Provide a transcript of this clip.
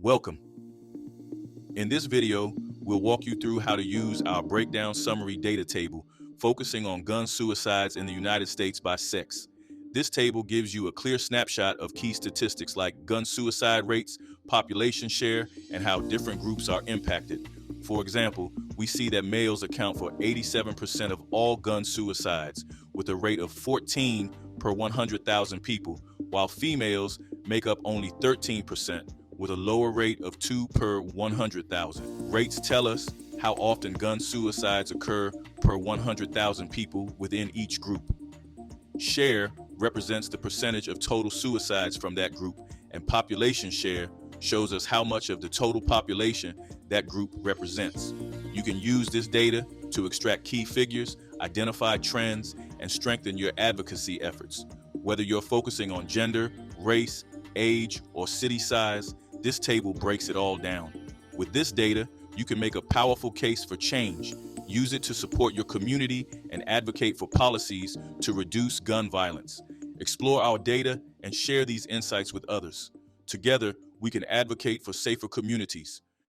Welcome. In this video, we'll walk you through how to use our breakdown summary data table, focusing on gun suicides in the United States by sex. This table gives you a clear snapshot of key statistics like gun suicide rates, population share, and how different groups are impacted. For example, we see that males account for 87% of all gun suicides, with a rate of 14 per 100,000 people, while females make up only 13%, with a lower rate of 2 per 100,000. Rates tell us how often gun suicides occur per 100,000 people within each group. Share represents the percentage of total suicides from that group, and population share shows us how much of the total population that group represents. You can use this data to extract key figures, identify trends, and strengthen your advocacy efforts. Whether you're focusing on gender, race, age, or city size, this table breaks it all down. With this data, you can make a powerful case for change. Use it to support your community and advocate for policies to reduce gun violence. Explore our data and share these insights with others. Together, we can advocate for safer communities.